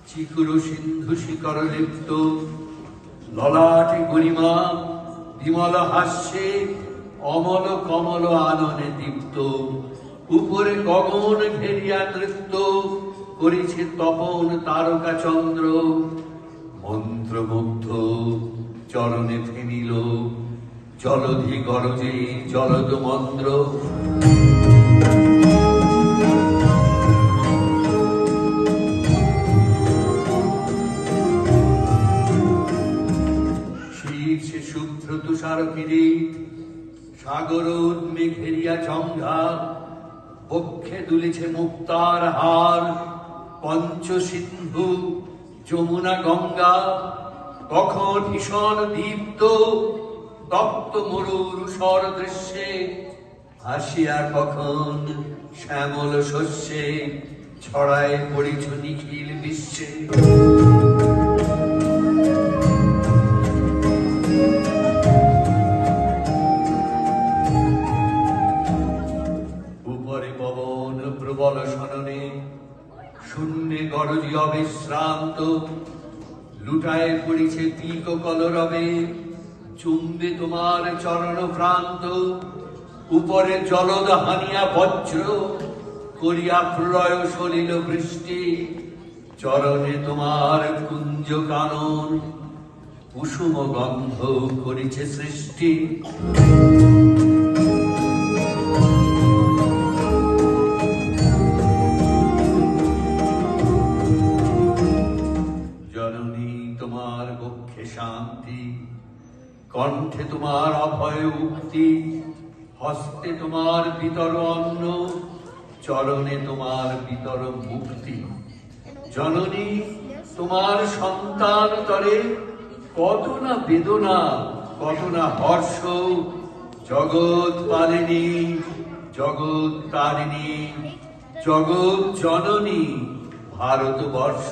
চিকুরু সিন্ধু শিকর লিপ্ত ললাটে গরিমা বিমল হাস্যে অমল কমল আননে দীপ্ত উপরে গগন ঘেরিয়া নৃত্য করেছে তপন তারকা চন্দ্র মন্ত্রমুগ্ধ চরণে থেমিল জলধি গরজে জলদ মন্দ্র শুভ্র তুষার কিরীট সাগর উদ্মে ঘেরিয়া জঙ্ঘা বক্ষে দুলিছে মুক্তার হার পঞ্চ সিন্ধু যমুনা গঙ্গা কখন ভীষণ দীপ্ত তপ্ত মরুর সর দৃশ্যে হাসিয়া কখন শ্যামল শস্যে ছড়ায় পড়িছ নিখিল বিশ্বে প্রবল সননে শূন্যে গরজি অবিশ্রান্ত লুটায় পড়িছে পিক কলরবে চুম্বে তোমার চরণ প্রান্ত উপরে জলদ হানিয়া বজ্র করিয়া প্রলয় সলিল বৃষ্টি চরণে তোমার কুঞ্জ কানন কুসুম গন্ধ করিছে সৃষ্টি শান্তি কণ্ঠে তোমার অভয় উক্তি হস্তে তোমার বিতর অন্ন চরণে তোমার বিতর মুক্তি জননী তোমার সন্তান তরে কত না বেদনা কত না হর্ষ জগৎ পালিনী জগৎ তারিণী জগৎ জননী ভারতবর্ষ